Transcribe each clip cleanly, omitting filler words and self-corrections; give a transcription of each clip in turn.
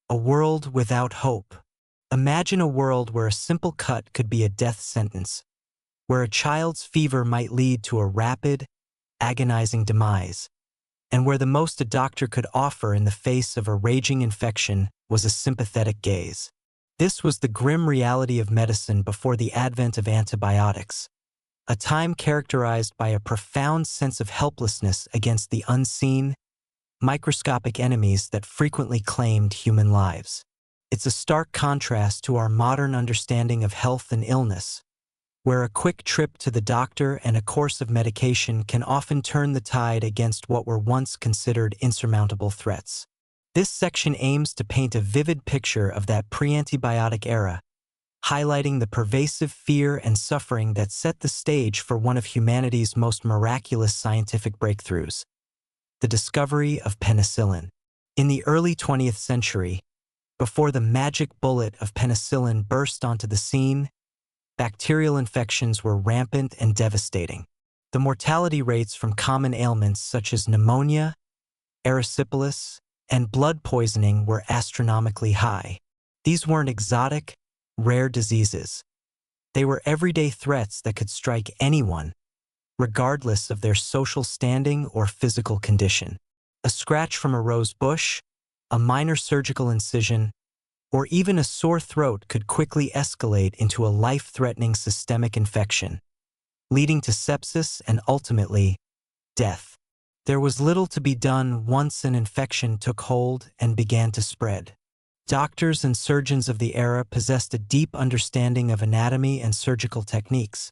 A world without hope. Imagine a world where a simple cut could be a death sentence, where a child's fever might lead to a rapid, agonizing demise, and where the most a doctor could offer in the face of a raging infection was a sympathetic gaze. This was the grim reality of medicine before the advent of antibiotics, a time characterized by a profound sense of helplessness against the unseen, microscopic enemies that frequently claimed human lives. It's a stark contrast to our modern understanding of health and illness, where a quick trip to the doctor and a course of medication can often turn the tide against what were once considered insurmountable threats. This section aims to paint a vivid picture of that pre-antibiotic era, highlighting the pervasive fear and suffering that set the stage for one of humanity's most miraculous scientific breakthroughs, the discovery of penicillin. In the early 20th century, before the magic bullet of penicillin burst onto the scene, bacterial infections were rampant and devastating. The mortality rates from common ailments such as pneumonia, erysipelas, and blood poisoning were astronomically high. These weren't exotic, rare diseases. They were everyday threats that could strike anyone, regardless of their social standing or physical condition. A scratch from a rose bush, a minor surgical incision, or even a sore throat could quickly escalate into a life-threatening systemic infection, leading to sepsis and ultimately, death. There was little to be done once an infection took hold and began to spread. Doctors and surgeons of the era possessed a deep understanding of anatomy and surgical techniques,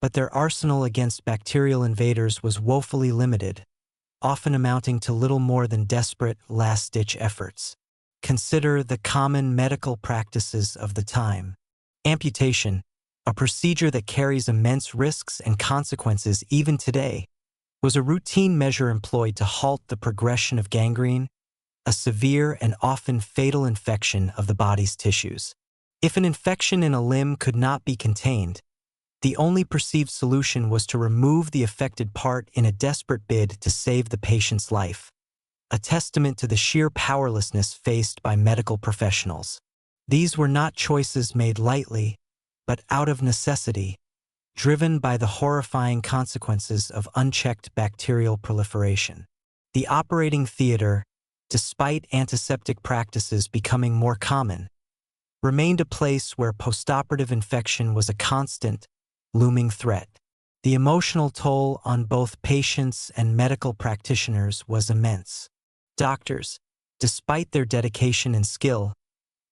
but their arsenal against bacterial invaders was woefully limited, often amounting to little more than desperate, last-ditch efforts. Consider the common medical practices of the time. Amputation, a procedure that carries immense risks and consequences even today, was a routine measure employed to halt the progression of gangrene, a severe and often fatal infection of the body's tissues. If an infection in a limb could not be contained, the only perceived solution was to remove the affected part in a desperate bid to save the patient's life, a testament to the sheer powerlessness faced by medical professionals. These were not choices made lightly, but out of necessity, driven by the horrifying consequences of unchecked bacterial proliferation. The operating theater, despite antiseptic practices becoming more common, remained a place where postoperative infection was a constant, looming threat. The emotional toll on both patients and medical practitioners was immense. Doctors, despite their dedication and skill,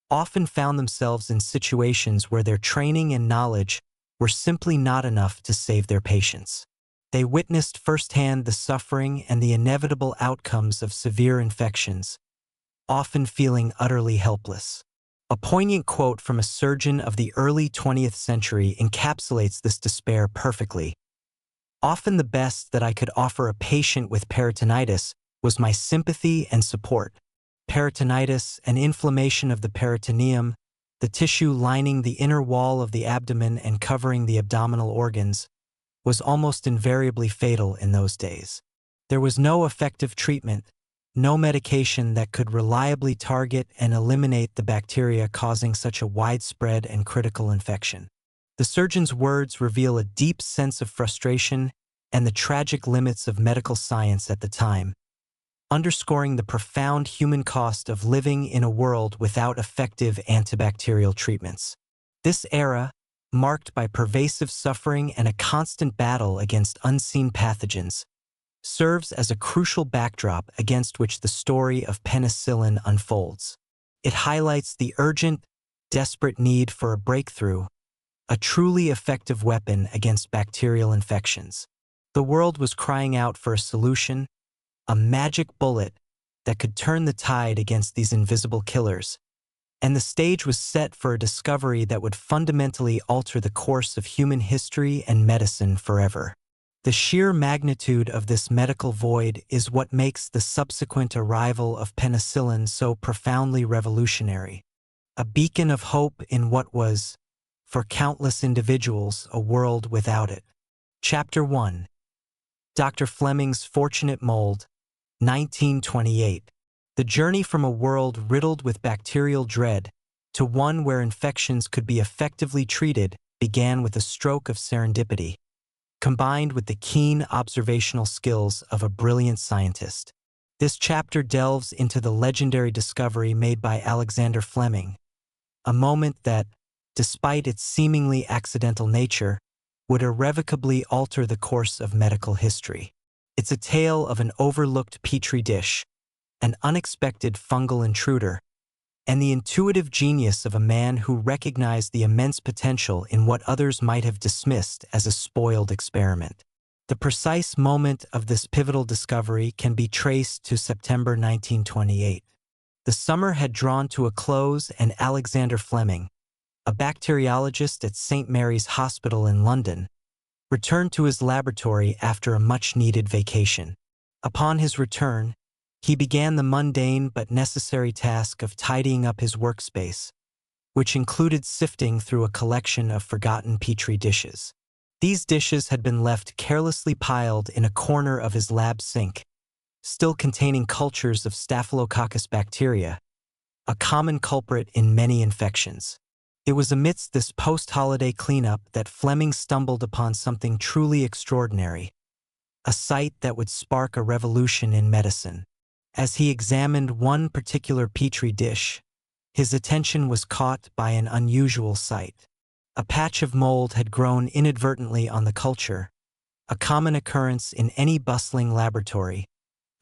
often found themselves in situations where their training and knowledge were simply not enough to save their patients. They witnessed firsthand the suffering and the inevitable outcomes of severe infections, often feeling utterly helpless. A poignant quote from a surgeon of the early 20th century encapsulates this despair perfectly. "Often the best that I could offer a patient with peritonitis was my sympathy and support. Peritonitis, an inflammation of the peritoneum, the tissue lining the inner wall of the abdomen and covering the abdominal organs, was almost invariably fatal in those days. There was no effective treatment, no medication that could reliably target and eliminate the bacteria causing such a widespread and critical infection." The surgeon's words reveal a deep sense of frustration and the tragic limits of medical science at the time, underscoring the profound human cost of living in a world without effective antibacterial treatments. This era, marked by pervasive suffering and a constant battle against unseen pathogens, serves as a crucial backdrop against which the story of penicillin unfolds. It highlights the urgent, desperate need for a breakthrough, a truly effective weapon against bacterial infections. The world was crying out for a solution, a magic bullet that could turn the tide against these invisible killers, and the stage was set for a discovery that would fundamentally alter the course of human history and medicine forever. The sheer magnitude of this medical void is what makes the subsequent arrival of penicillin so profoundly revolutionary, a beacon of hope in what was, for countless individuals, a world without it. Chapter 1. Dr. Fleming's Fortunate Mold, 1928. The journey from a world riddled with bacterial dread to one where infections could be effectively treated began with a stroke of serendipity, combined with the keen observational skills of a brilliant scientist. This chapter delves into the legendary discovery made by Alexander Fleming, a moment that, despite its seemingly accidental nature, would irrevocably alter the course of medical history. It's a tale of an overlooked Petri dish, an unexpected fungal intruder, and the intuitive genius of a man who recognized the immense potential in what others might have dismissed as a spoiled experiment. The precise moment of this pivotal discovery can be traced to September 1928. The summer had drawn to a close, and Alexander Fleming, a bacteriologist at St. Mary's Hospital in London, returned to his laboratory after a much-needed vacation. Upon his return, he began the mundane but necessary task of tidying up his workspace, which included sifting through a collection of forgotten Petri dishes. These dishes had been left carelessly piled in a corner of his lab sink, still containing cultures of Staphylococcus bacteria, a common culprit in many infections. It was amidst this post-holiday cleanup that Fleming stumbled upon something truly extraordinary, a sight that would spark a revolution in medicine. As he examined one particular Petri dish, his attention was caught by an unusual sight. A patch of mold had grown inadvertently on the culture, a common occurrence in any bustling laboratory,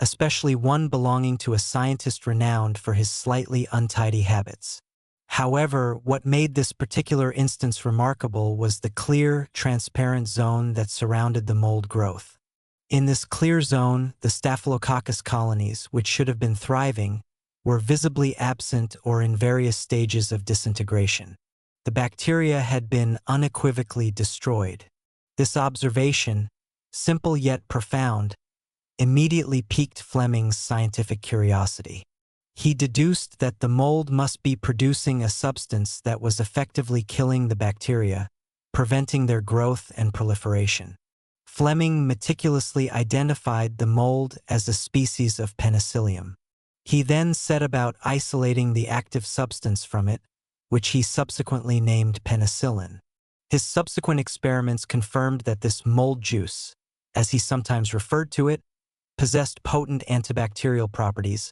especially one belonging to a scientist renowned for his slightly untidy habits. However, what made this particular instance remarkable was the clear, transparent zone that surrounded the mold growth. In this clear zone, the Staphylococcus colonies, which should have been thriving, were visibly absent or in various stages of disintegration. The bacteria had been unequivocally destroyed. This observation, simple yet profound, immediately piqued Fleming's scientific curiosity. He deduced that the mold must be producing a substance that was effectively killing the bacteria, preventing their growth and proliferation. Fleming meticulously identified the mold as a species of Penicillium. He then set about isolating the active substance from it, which he subsequently named penicillin. His subsequent experiments confirmed that this mold juice, as he sometimes referred to it, possessed potent antibacterial properties,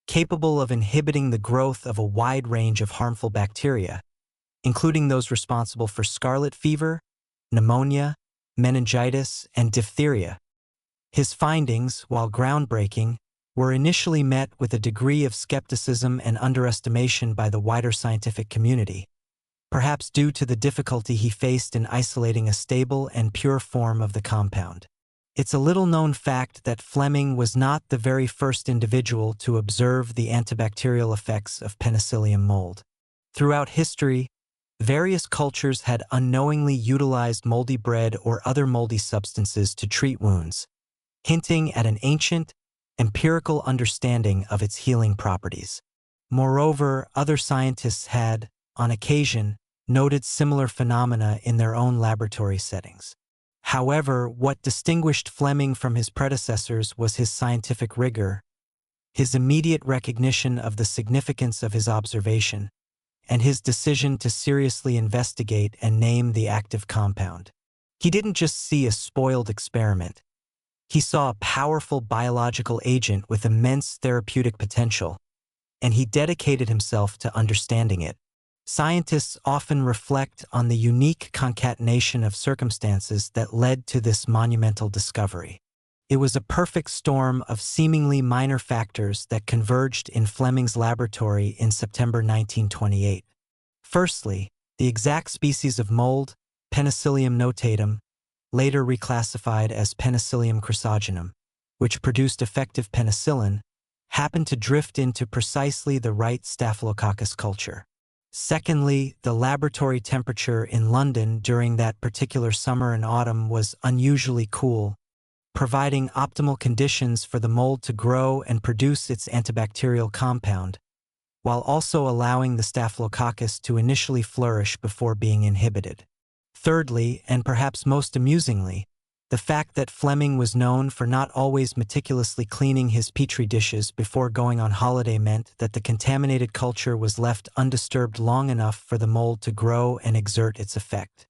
capable of inhibiting the growth of a wide range of harmful bacteria, including those responsible for scarlet fever, pneumonia, meningitis, and diphtheria. His findings, while groundbreaking, were initially met with a degree of skepticism and underestimation by the wider scientific community, perhaps due to the difficulty he faced in isolating a stable and pure form of the compound. It's a little-known fact that Fleming was not the very first individual to observe the antibacterial effects of Penicillium mold. Throughout history, various cultures had unknowingly utilized moldy bread or other moldy substances to treat wounds, hinting at an ancient, empirical understanding of its healing properties. Moreover, other scientists had, on occasion, noted similar phenomena in their own laboratory settings. However, what distinguished Fleming from his predecessors was his scientific rigor, his immediate recognition of the significance of his observation, and his decision to seriously investigate and name the active compound. He didn't just see a spoiled experiment. He saw a powerful biological agent with immense therapeutic potential, and he dedicated himself to understanding it. Scientists often reflect on the unique concatenation of circumstances that led to this monumental discovery. It was a perfect storm of seemingly minor factors that converged in Fleming's laboratory in September 1928. Firstly, the exact species of mold, Penicillium notatum, later reclassified as Penicillium chrysogenum, which produced effective penicillin, happened to drift into precisely the right Staphylococcus culture. Secondly, the laboratory temperature in London during that particular summer and autumn was unusually cool, providing optimal conditions for the mold to grow and produce its antibacterial compound, while also allowing the Staphylococcus to initially flourish before being inhibited. Thirdly, and perhaps most amusingly, The fact that Fleming was known for not always meticulously cleaning his Petri dishes before going on holiday meant that the contaminated culture was left undisturbed long enough for the mold to grow and exert its effect.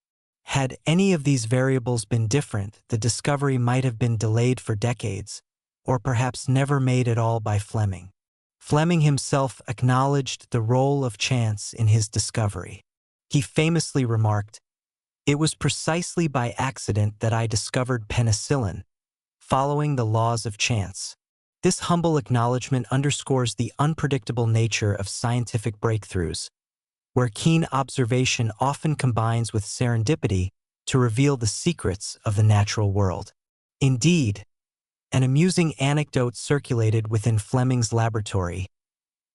Had any of these variables been different, the discovery might have been delayed for decades, or perhaps never made at all by Fleming. Fleming himself acknowledged the role of chance in his discovery. He famously remarked, "It was precisely by accident that I discovered penicillin, following the laws of chance." This humble acknowledgement underscores the unpredictable nature of scientific breakthroughs, where keen observation often combines with serendipity to reveal the secrets of the natural world. Indeed, an amusing anecdote circulated within Fleming's laboratory,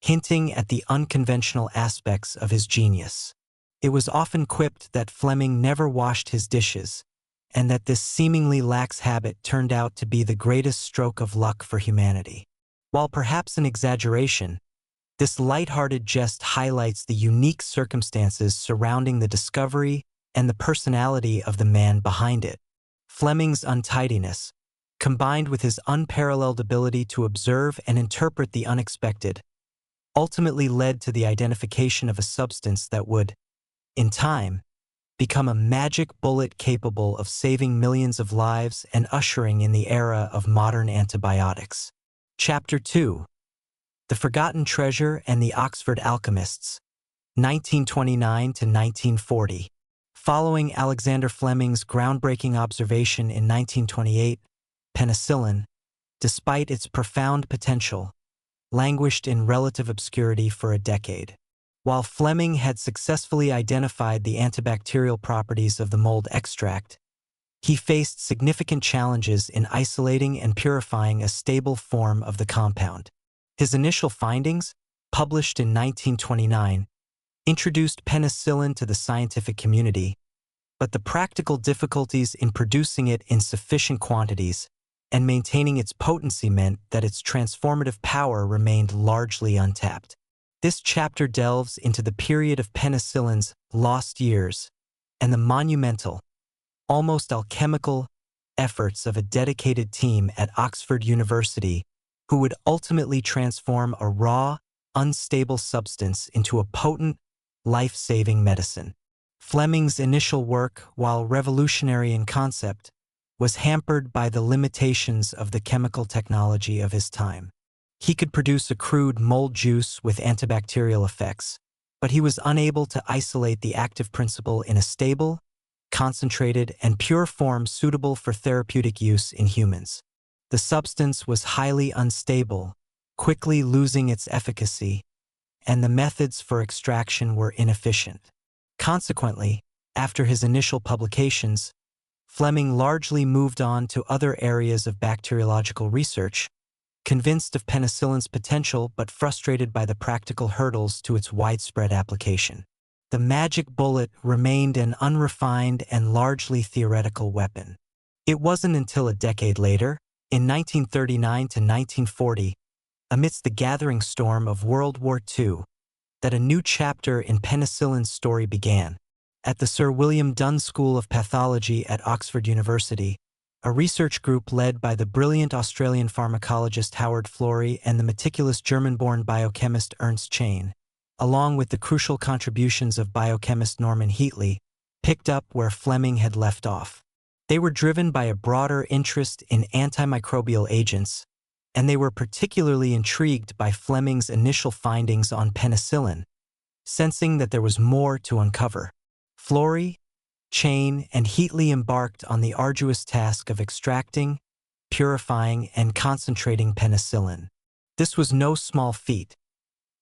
hinting at the unconventional aspects of his genius. It was often quipped that Fleming never washed his dishes, and that this seemingly lax habit turned out to be the greatest stroke of luck for humanity. While perhaps an exaggeration, this light-hearted jest highlights the unique circumstances surrounding the discovery and the personality of the man behind it. Fleming's untidiness, combined with his unparalleled ability to observe and interpret the unexpected, ultimately led to the identification of a substance that would, in time, become a magic bullet capable of saving millions of lives and ushering in the era of modern antibiotics. Chapter 2: The Forgotten Treasure and the Oxford Alchemists, 1929 to 1940. Following Alexander Fleming's groundbreaking observation in 1928, penicillin, despite its profound potential, languished in relative obscurity for a decade. While Fleming had successfully identified the antibacterial properties of the mold extract, he faced significant challenges in isolating and purifying a stable form of the compound. His initial findings, published in 1929, introduced penicillin to the scientific community, but the practical difficulties in producing it in sufficient quantities and maintaining its potency meant that its transformative power remained largely untapped. This chapter delves into the period of penicillin's lost years and the monumental, almost alchemical, efforts of a dedicated team at Oxford University who would ultimately transform a raw, unstable substance into a potent, life-saving medicine. Fleming's initial work, while revolutionary in concept, was hampered by the limitations of the chemical technology of his time. He could produce a crude mold juice with antibacterial effects, but he was unable to isolate the active principle in a stable, concentrated, and pure form suitable for therapeutic use in humans. The substance was highly unstable, quickly losing its efficacy, and the methods for extraction were inefficient. Consequently, after his initial publications, Fleming largely moved on to other areas of bacteriological research, convinced of penicillin's potential but frustrated by the practical hurdles to its widespread application. The magic bullet remained an unrefined and largely theoretical weapon. It wasn't until a decade later, in 1939 to 1940, amidst the gathering storm of World War II, that a new chapter in penicillin's story began. At the Sir William Dunn School of Pathology at Oxford University, a research group led by the brilliant Australian pharmacologist Howard Florey and the meticulous German-born biochemist Ernst Chain, along with the crucial contributions of biochemist Norman Heatley, picked up where Fleming had left off. They were driven by a broader interest in antimicrobial agents, and they were particularly intrigued by Fleming's initial findings on penicillin, sensing that there was more to uncover. Florey, Chain, and Heatley embarked on the arduous task of extracting, purifying, and concentrating penicillin. This was no small feat.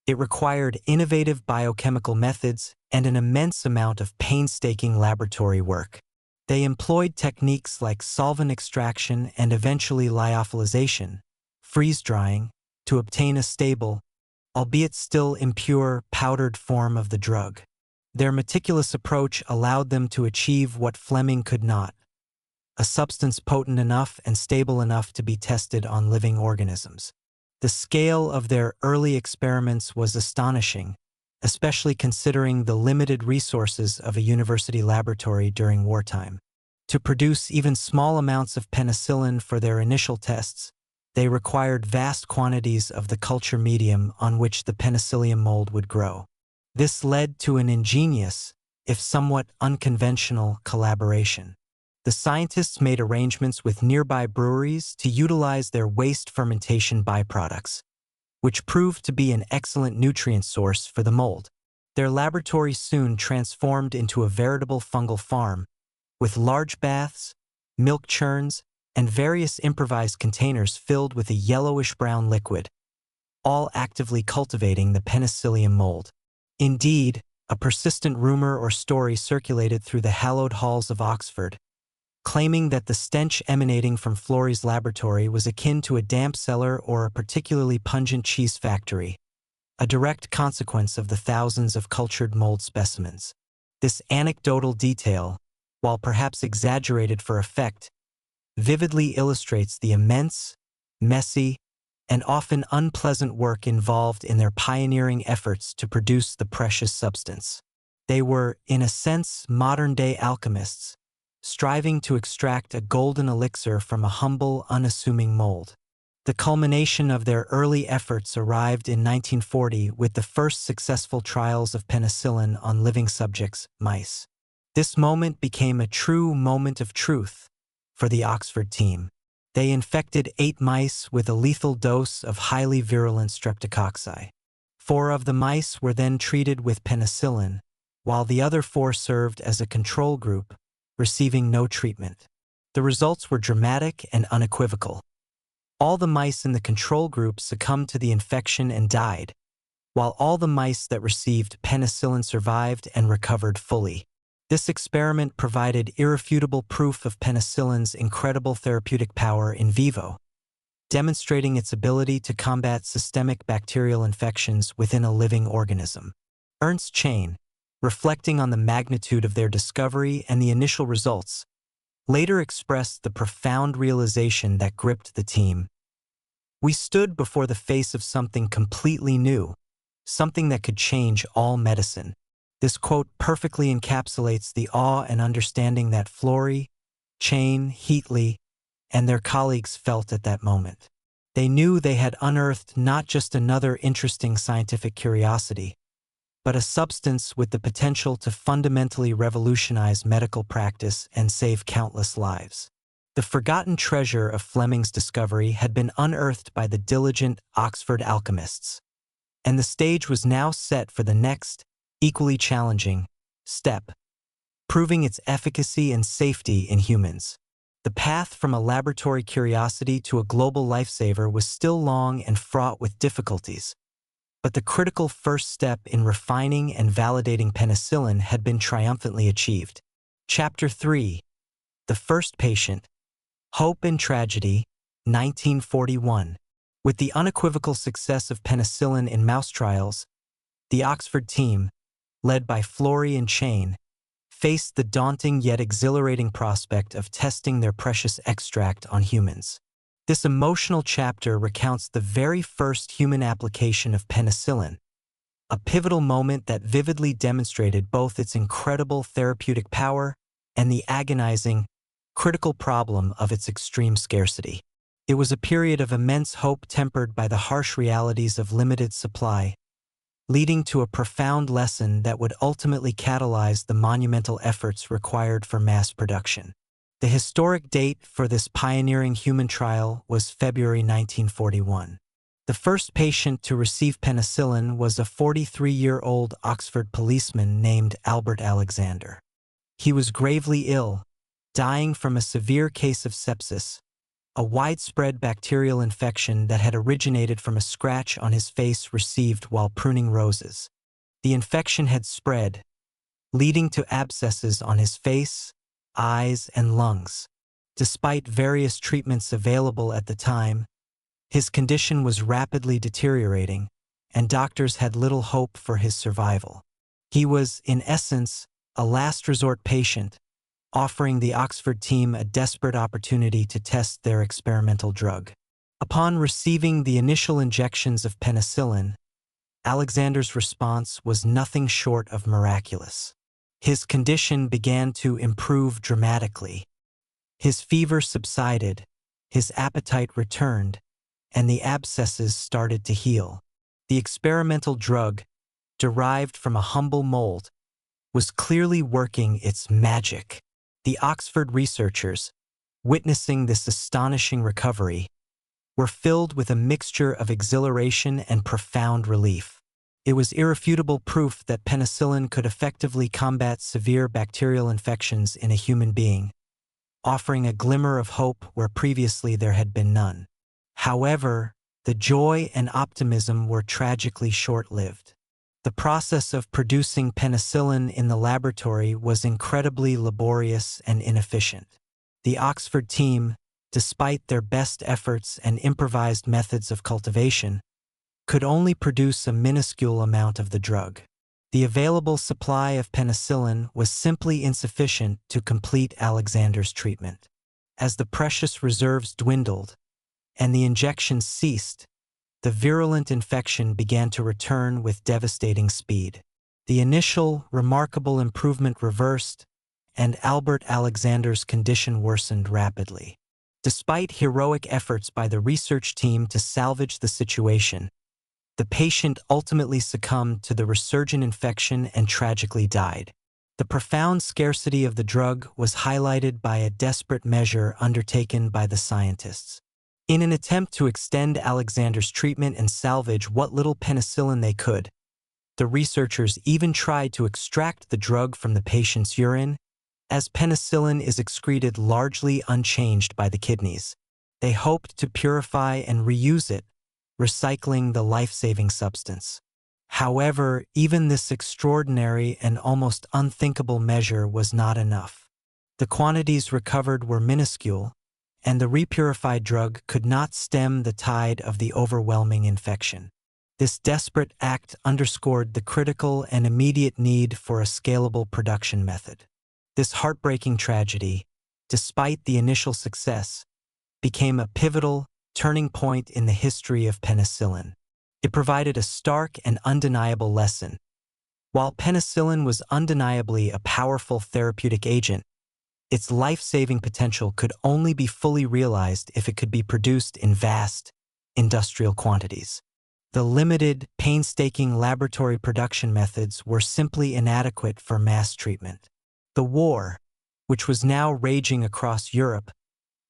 It required innovative biochemical methods and an immense amount of painstaking laboratory work. They employed techniques like solvent extraction and eventually lyophilization, freeze-drying, to obtain a stable, albeit still impure, powdered form of the drug. Their meticulous approach allowed them to achieve what Fleming could not: a substance potent enough and stable enough to be tested on living organisms. The scale of their early experiments was astonishing, especially considering the limited resources of a university laboratory during wartime. To produce even small amounts of penicillin for their initial tests, they required vast quantities of the culture medium on which the Penicillium mold would grow. This led to an ingenious, if somewhat unconventional, collaboration. The scientists made arrangements with nearby breweries to utilize their waste fermentation byproducts, which proved to be an excellent nutrient source for the mold. Their laboratory soon transformed into a veritable fungal farm, with large baths, milk churns, and various improvised containers filled with a yellowish-brown liquid, all actively cultivating the Penicillium mold. Indeed, a persistent rumor or story circulated through the hallowed halls of Oxford, claiming that the stench emanating from Florey's laboratory was akin to a damp cellar or a particularly pungent cheese factory, a direct consequence of the thousands of cultured mold specimens. This anecdotal detail, while perhaps exaggerated for effect, vividly illustrates the immense, messy, and often unpleasant work involved in their pioneering efforts to produce the precious substance. They were, in a sense, modern-day alchemists, striving to extract a golden elixir from a humble, unassuming mold. The culmination of their early efforts arrived in 1940 with the first successful trials of penicillin on living subjects, mice. This moment became a true moment of truth for the Oxford team. They infected 8 mice with a lethal dose of highly virulent streptococci. 4 of the mice were then treated with penicillin, while the other 4 served as a control group, receiving no treatment. The results were dramatic and unequivocal. All the mice in the control group succumbed to the infection and died, while all the mice that received penicillin survived and recovered fully. This experiment provided irrefutable proof of penicillin's incredible therapeutic power in vivo, demonstrating its ability to combat systemic bacterial infections within a living organism. Ernst Chain, reflecting on the magnitude of their discovery and the initial results, later expressed the profound realization that gripped the team. "We stood before the face of something completely new, something that could change all medicine." This quote perfectly encapsulates the awe and understanding that Florey, Chain, Heatley, and their colleagues felt at that moment. They knew they had unearthed not just another interesting scientific curiosity, but a substance with the potential to fundamentally revolutionize medical practice and save countless lives. The forgotten treasure of Fleming's discovery had been unearthed by the diligent Oxford alchemists, and the stage was now set for the next, equally challenging, step, proving its efficacy and safety in humans. The path from a laboratory curiosity to a global lifesaver was still long and fraught with difficulties, but the critical first step in refining and validating penicillin had been triumphantly achieved. Chapter 3. The First Patient. Hope and Tragedy, 1941. With the unequivocal success of penicillin in mouse trials, the Oxford team, led by Florey and Chain, faced the daunting yet exhilarating prospect of testing their precious extract on humans. This emotional chapter recounts the very first human application of penicillin, a pivotal moment that vividly demonstrated both its incredible therapeutic power and the agonizing, critical problem of its extreme scarcity. It was a period of immense hope tempered by the harsh realities of limited supply, leading to a profound lesson that would ultimately catalyze the monumental efforts required for mass production. The historic date for this pioneering human trial was February 1941. The first patient to receive penicillin was a 43-year-old Oxford policeman named Albert Alexander. He was gravely ill, dying from a severe case of sepsis, a widespread bacterial infection that had originated from a scratch on his face received while pruning roses. The infection had spread, leading to abscesses on his face, eyes, and lungs. Despite various treatments available at the time, his condition was rapidly deteriorating, and doctors had little hope for his survival. He was, in essence, a last resort patient, offering the Oxford team a desperate opportunity to test their experimental drug. Upon receiving the initial injections of penicillin, Alexander's response was nothing short of miraculous. His condition began to improve dramatically. His fever subsided, his appetite returned, and the abscesses started to heal. The experimental drug, derived from a humble mold, was clearly working its magic. The Oxford researchers, witnessing this astonishing recovery, were filled with a mixture of exhilaration and profound relief. It was irrefutable proof that penicillin could effectively combat severe bacterial infections in a human being, offering a glimmer of hope where previously there had been none. However, the joy and optimism were tragically short-lived. The process of producing penicillin in the laboratory was incredibly laborious and inefficient. The Oxford team, despite their best efforts and improvised methods of cultivation, could only produce a minuscule amount of the drug. The available supply of penicillin was simply insufficient to complete Alexander's treatment. As the precious reserves dwindled and the injections ceased, the virulent infection began to return with devastating speed. The initial, remarkable improvement reversed, and Albert Alexander's condition worsened rapidly. Despite heroic efforts by the research team to salvage the situation, the patient ultimately succumbed to the resurgent infection and tragically died. The profound scarcity of the drug was highlighted by a desperate measure undertaken by the scientists. In an attempt to extend Alexander's treatment and salvage what little penicillin they could, the researchers even tried to extract the drug from the patient's urine, as penicillin is excreted largely unchanged by the kidneys. They hoped to purify and reuse it, recycling the life-saving substance. However, even this extraordinary and almost unthinkable measure was not enough. The quantities recovered were minuscule, and the repurified drug could not stem the tide of the overwhelming infection. This desperate act underscored the critical and immediate need for a scalable production method. This heartbreaking tragedy, despite the initial success, became a pivotal, turning point in the history of penicillin. It provided a stark and undeniable lesson. While penicillin was undeniably a powerful therapeutic agent, its life-saving potential could only be fully realized if it could be produced in vast, industrial quantities. The limited, painstaking laboratory production methods were simply inadequate for mass treatment. The war, which was now raging across Europe,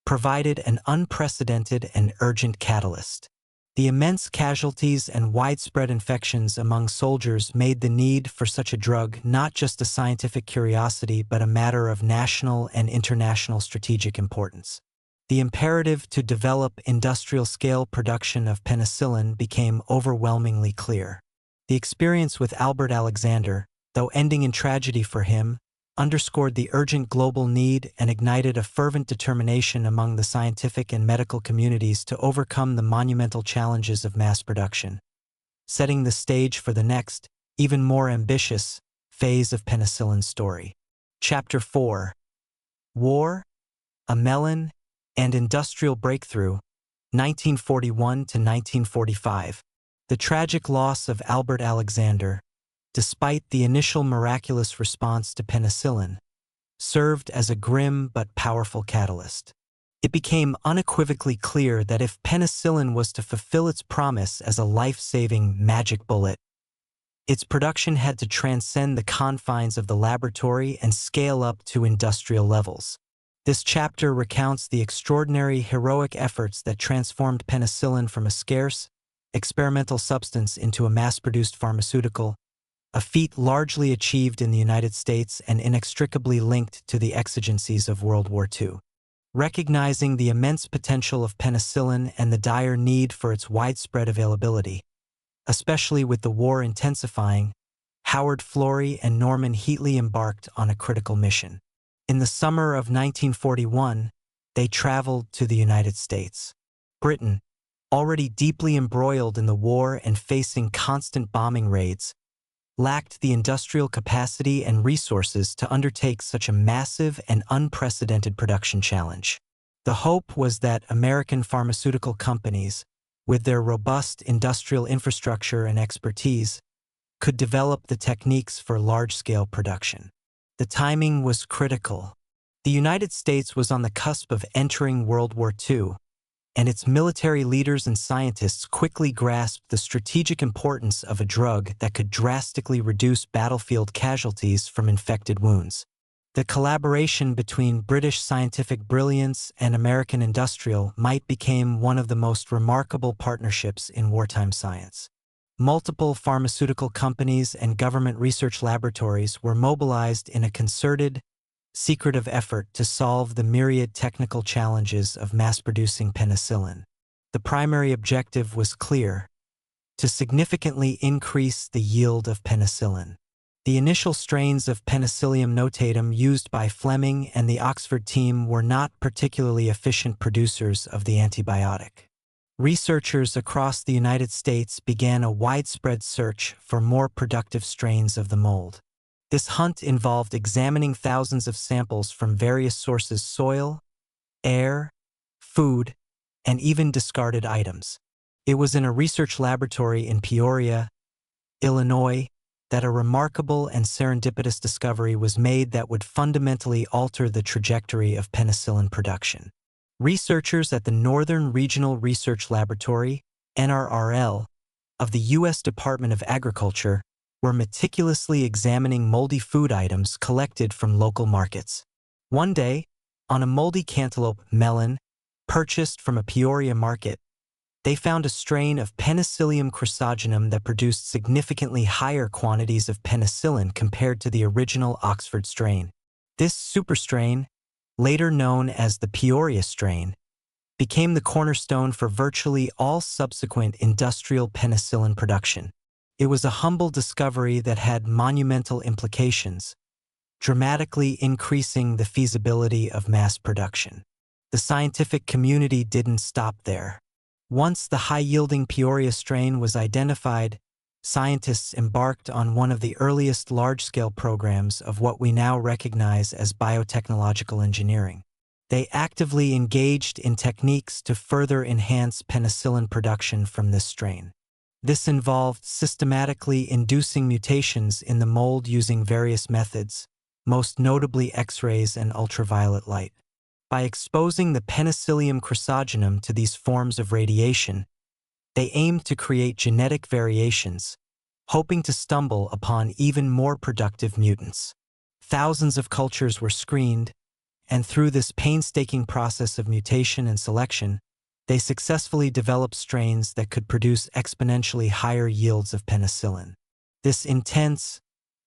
provided an unprecedented and urgent catalyst. The immense casualties and widespread infections among soldiers made the need for such a drug not just a scientific curiosity but a matter of national and international strategic importance. The imperative to develop industrial-scale production of penicillin became overwhelmingly clear. The experience with Albert Alexander, though ending in tragedy for him, underscored the urgent global need and ignited a fervent determination among the scientific and medical communities to overcome the monumental challenges of mass production, setting the stage for the next, even more ambitious, phase of penicillin's story. Chapter 4: War, a Melon, and Industrial Breakthrough, 1941 to 1945. The tragic loss of Albert Alexander, despite the initial miraculous response to penicillin, served as a grim but powerful catalyst. It became unequivocally clear that if penicillin was to fulfill its promise as a life-saving magic bullet, its production had to transcend the confines of the laboratory and scale up to industrial levels. This chapter recounts the extraordinary heroic efforts that transformed penicillin from a scarce, experimental substance into a mass-produced pharmaceutical, a feat largely achieved in the United States and inextricably linked to the exigencies of World War II. Recognizing the immense potential of penicillin and the dire need for its widespread availability, especially with the war intensifying, Howard Florey and Norman Heatley embarked on a critical mission. In the summer of 1941, they traveled to the United States. Britain, already deeply embroiled in the war and facing constant bombing raids, lacked the industrial capacity and resources to undertake such a massive and unprecedented production challenge. The hope was that American pharmaceutical companies, with their robust industrial infrastructure and expertise, could develop the techniques for large-scale production. The timing was critical. The United States was on the cusp of entering World War II, and its military leaders and scientists quickly grasped the strategic importance of a drug that could drastically reduce battlefield casualties from infected wounds. The collaboration between British scientific brilliance and American industrial might become one of the most remarkable partnerships in wartime science. Multiple pharmaceutical companies and government research laboratories were mobilized in a concerted, secretive effort to solve the myriad technical challenges of mass-producing penicillin. The primary objective was clear: to significantly increase the yield of penicillin. The initial strains of Penicillium notatum used by Fleming and the Oxford team were not particularly efficient producers of the antibiotic. Researchers across the United States began a widespread search for more productive strains of the mold. This hunt involved examining thousands of samples from various sources: soil, air, food, and even discarded items. It was in a research laboratory in Peoria, Illinois, that a remarkable and serendipitous discovery was made that would fundamentally alter the trajectory of penicillin production. Researchers at the Northern Regional Research Laboratory, NRRL, of the U.S. Department of Agriculture were meticulously examining moldy food items collected from local markets. One day, on a moldy cantaloupe melon purchased from a Peoria market, they found a strain of Penicillium chrysogenum that produced significantly higher quantities of penicillin compared to the original Oxford strain. This superstrain, later known as the Peoria strain, became the cornerstone for virtually all subsequent industrial penicillin production. It was a humble discovery that had monumental implications, dramatically increasing the feasibility of mass production. The scientific community didn't stop there. Once the high-yielding Peoria strain was identified, scientists embarked on one of the earliest large-scale programs of what we now recognize as biotechnological engineering. They actively engaged in techniques to further enhance penicillin production from this strain. This involved systematically inducing mutations in the mold using various methods, most notably X-rays and ultraviolet light. By exposing the Penicillium chrysogenum to these forms of radiation, they aimed to create genetic variations, hoping to stumble upon even more productive mutants. Thousands of cultures were screened, and through this painstaking process of mutation and selection, they successfully developed strains that could produce exponentially higher yields of penicillin. This intense,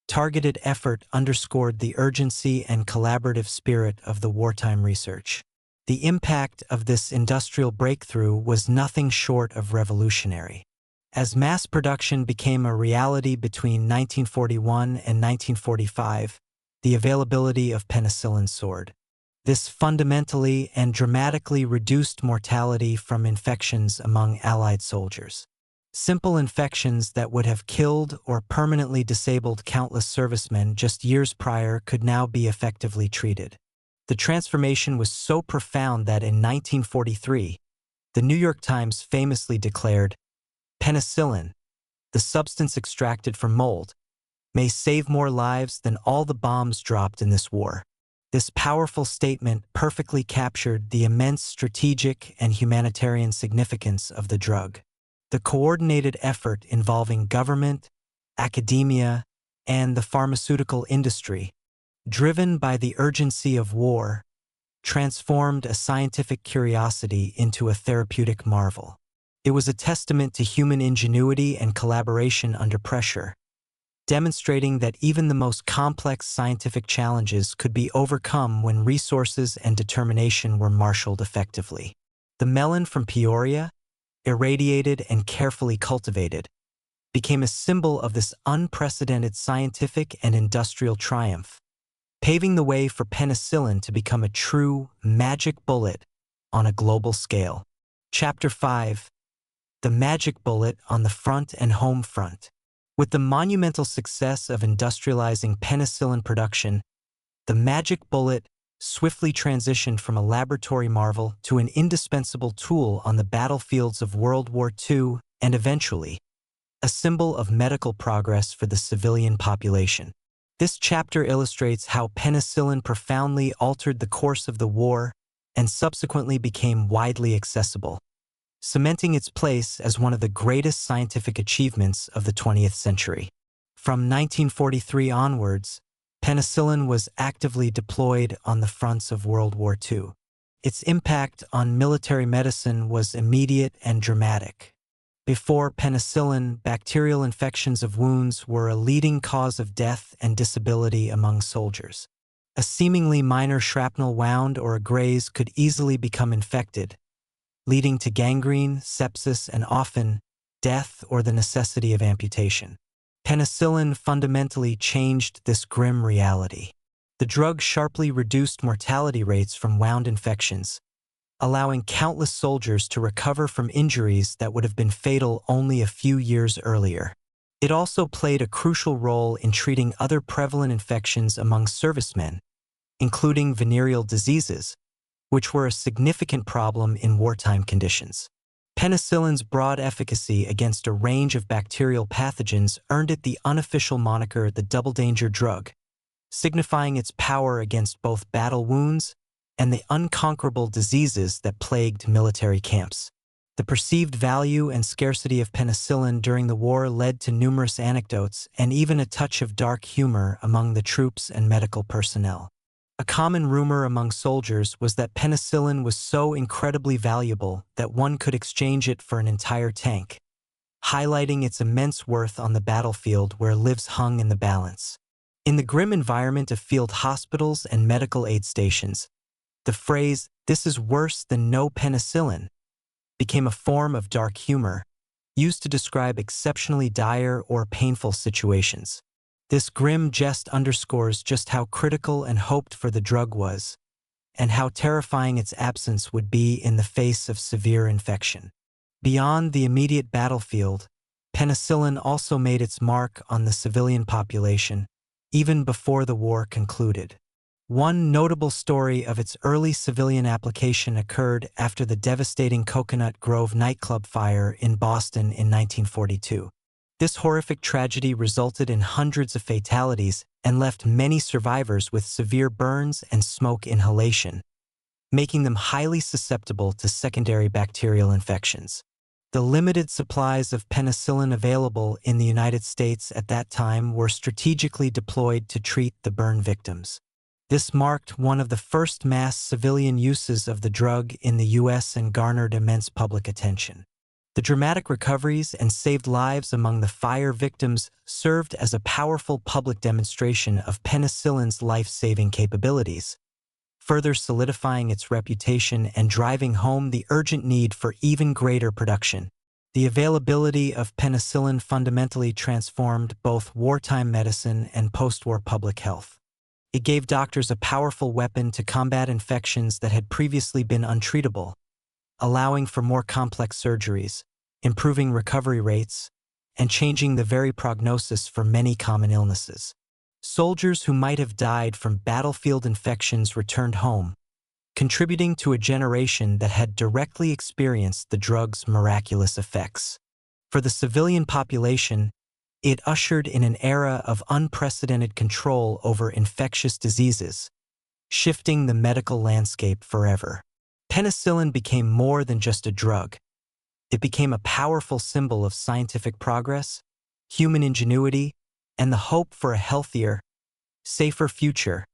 targeted effort underscored the urgency and collaborative spirit of the wartime research. The impact of this industrial breakthrough was nothing short of revolutionary. As mass production became a reality between 1941 and 1945, the availability of penicillin soared. This fundamentally and dramatically reduced mortality from infections among Allied soldiers. Simple infections that would have killed or permanently disabled countless servicemen just years prior could now be effectively treated. The transformation was so profound that in 1943, the New York Times famously declared, "Penicillin, the substance extracted from mold, may save more lives than all the bombs dropped in this war." This powerful statement perfectly captured the immense strategic and humanitarian significance of the drug. The coordinated effort involving government, academia, and the pharmaceutical industry, driven by the urgency of war, transformed a scientific curiosity into a therapeutic marvel. It was a testament to human ingenuity and collaboration under pressure, demonstrating that even the most complex scientific challenges could be overcome when resources and determination were marshaled effectively. The melon from Peoria, irradiated and carefully cultivated, became a symbol of this unprecedented scientific and industrial triumph, paving the way for penicillin to become a true magic bullet on a global scale. Chapter 5: The Magic Bullet on the Front and Home Front. With the monumental success of industrializing penicillin production, the magic bullet swiftly transitioned from a laboratory marvel to an indispensable tool on the battlefields of World War II and eventually a symbol of medical progress for the civilian population. This chapter illustrates how penicillin profoundly altered the course of the war and subsequently became widely accessible, cementing its place as one of the greatest scientific achievements of the 20th century. From 1943 onwards, penicillin was actively deployed on the fronts of World War II. Its impact on military medicine was immediate and dramatic. Before penicillin, bacterial infections of wounds were a leading cause of death and disability among soldiers. A seemingly minor shrapnel wound or a graze could easily become infected, leading to gangrene, sepsis, and often death or the necessity of amputation. Penicillin fundamentally changed this grim reality. The drug sharply reduced mortality rates from wound infections, allowing countless soldiers to recover from injuries that would have been fatal only a few years earlier. It also played a crucial role in treating other prevalent infections among servicemen, including venereal diseases, which were a significant problem in wartime conditions. Penicillin's broad efficacy against a range of bacterial pathogens earned it the unofficial moniker the double danger drug, signifying its power against both battle wounds and the unconquerable diseases that plagued military camps. The perceived value and scarcity of penicillin during the war led to numerous anecdotes and even a touch of dark humor among the troops and medical personnel. A common rumor among soldiers was that penicillin was so incredibly valuable that one could exchange it for an entire tank, highlighting its immense worth on the battlefield where lives hung in the balance. In the grim environment of field hospitals and medical aid stations, the phrase, "This is worse than no penicillin," became a form of dark humor, used to describe exceptionally dire or painful situations. This grim jest underscores just how critical and hoped for the drug was, and how terrifying its absence would be in the face of severe infection. Beyond the immediate battlefield, penicillin also made its mark on the civilian population, even before the war concluded. One notable story of its early civilian application occurred after the devastating Coconut Grove nightclub fire in Boston in 1942. This horrific tragedy resulted in hundreds of fatalities and left many survivors with severe burns and smoke inhalation, making them highly susceptible to secondary bacterial infections. The limited supplies of penicillin available in the United States at that time were strategically deployed to treat the burn victims. This marked one of the first mass civilian uses of the drug in the U.S. and garnered immense public attention. The dramatic recoveries and saved lives among the fire victims served as a powerful public demonstration of penicillin's life-saving capabilities, further solidifying its reputation and driving home the urgent need for even greater production. The availability of penicillin fundamentally transformed both wartime medicine and post-war public health. It gave doctors a powerful weapon to combat infections that had previously been untreatable, allowing for more complex surgeries, improving recovery rates, and changing the very prognosis for many common illnesses. Soldiers who might have died from battlefield infections returned home, contributing to a generation that had directly experienced the drug's miraculous effects. For the civilian population, it ushered in an era of unprecedented control over infectious diseases, shifting the medical landscape forever. Penicillin became more than just a drug. It became a powerful symbol of scientific progress, human ingenuity, and the hope for a healthier, safer future,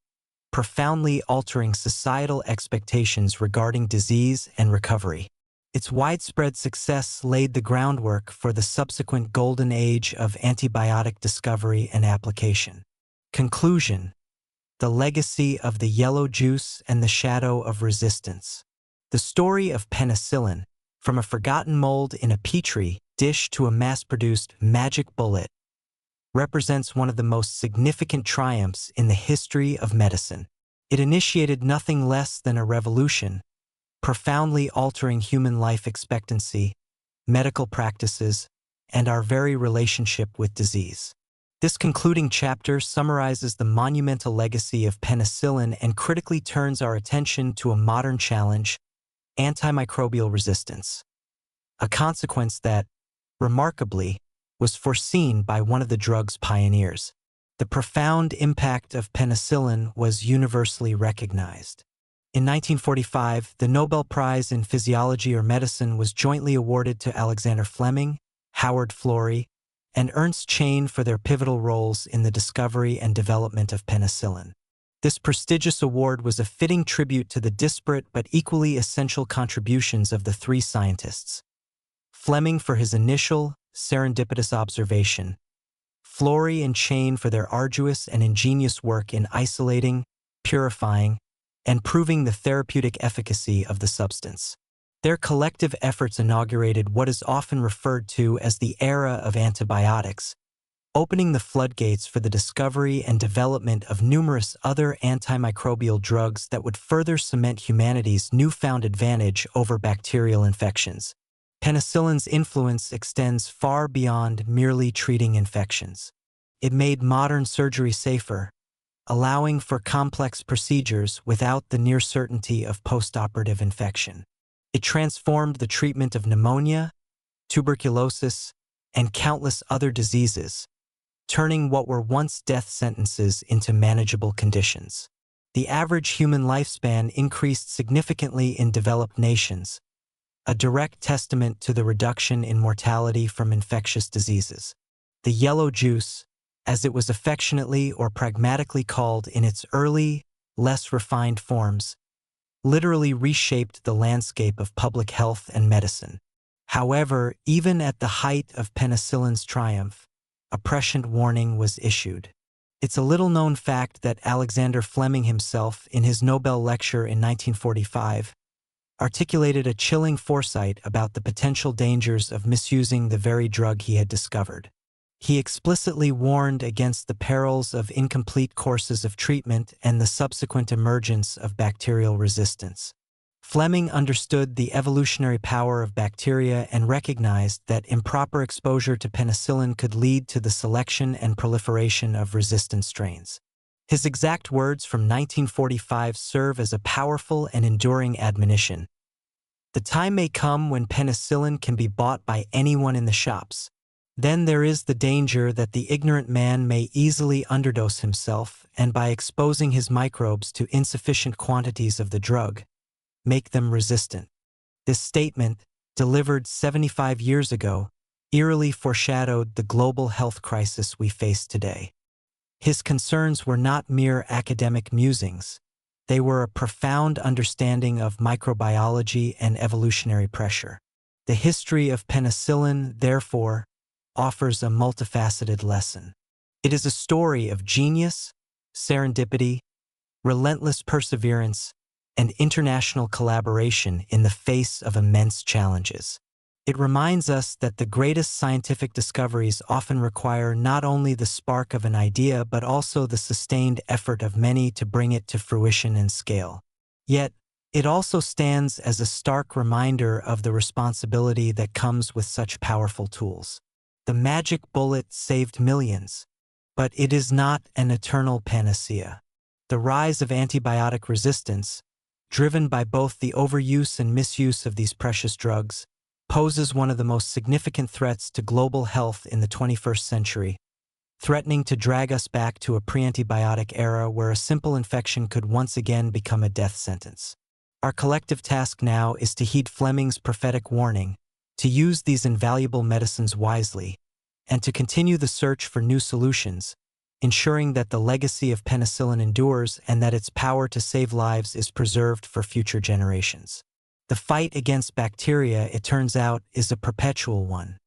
profoundly altering societal expectations regarding disease and recovery. Its widespread success laid the groundwork for the subsequent golden age of antibiotic discovery and application. Conclusion: the legacy of the yellow juice and the shadow of resistance. The story of penicillin, from a forgotten mold in a Petri dish to a mass-produced magic bullet, represents one of the most significant triumphs in the history of medicine. It initiated nothing less than a revolution, profoundly altering human life expectancy, medical practices, and our very relationship with disease. This concluding chapter summarizes the monumental legacy of penicillin and critically turns our attention to a modern challenge: antimicrobial resistance, a consequence that, remarkably, was foreseen by one of the drug's pioneers. The profound impact of penicillin was universally recognized. In 1945, the Nobel Prize in Physiology or Medicine was jointly awarded to Alexander Fleming, Howard Florey, and Ernst Chain for their pivotal roles in the discovery and development of penicillin. This prestigious award was a fitting tribute to the disparate but equally essential contributions of the three scientists. Fleming for his initial, serendipitous observation, Florey and Chain for their arduous and ingenious work in isolating, purifying, and proving the therapeutic efficacy of the substance. Their collective efforts inaugurated what is often referred to as the era of antibiotics, opening the floodgates for the discovery and development of numerous other antimicrobial drugs that would further cement humanity's newfound advantage over bacterial infections. Penicillin's influence extends far beyond merely treating infections. It made modern surgery safer, allowing for complex procedures without the near certainty of postoperative infection. It transformed the treatment of pneumonia, tuberculosis, and countless other diseases, turning what were once death sentences into manageable conditions. The average human lifespan increased significantly in developed nations, a direct testament to the reduction in mortality from infectious diseases. The yellow juice, as it was affectionately or pragmatically called in its early, less refined forms, literally reshaped the landscape of public health and medicine. However, even at the height of penicillin's triumph, a prescient warning was issued. It's a little-known fact that Alexander Fleming himself, in his Nobel lecture in 1945, articulated a chilling foresight about the potential dangers of misusing the very drug he had discovered. He explicitly warned against the perils of incomplete courses of treatment and the subsequent emergence of bacterial resistance. Fleming understood the evolutionary power of bacteria and recognized that improper exposure to penicillin could lead to the selection and proliferation of resistant strains. His exact words from 1945 serve as a powerful and enduring admonition. The time may come when penicillin can be bought by anyone in the shops. Then there is the danger that the ignorant man may easily underdose himself and, by exposing his microbes to insufficient quantities of the drug, make them resistant. This statement, delivered 75 years ago, eerily foreshadowed the global health crisis we face today. His concerns were not mere academic musings. They were a profound understanding of microbiology and evolutionary pressure. The history of penicillin, therefore, offers a multifaceted lesson. It is a story of genius, serendipity, relentless perseverance, and international collaboration in the face of immense challenges. It reminds us that the greatest scientific discoveries often require not only the spark of an idea but also the sustained effort of many to bring it to fruition and scale. Yet, it also stands as a stark reminder of the responsibility that comes with such powerful tools. The magic bullet saved millions, but it is not an eternal panacea. The rise of antibiotic resistance, driven by both the overuse and misuse of these precious drugs, poses one of the most significant threats to global health in the 21st century, threatening to drag us back to a pre-antibiotic era where a simple infection could once again become a death sentence. Our collective task now is to heed Fleming's prophetic warning, to use these invaluable medicines wisely, and to continue the search for new solutions, ensuring that the legacy of penicillin endures and that its power to save lives is preserved for future generations. The fight against bacteria, it turns out, is a perpetual one.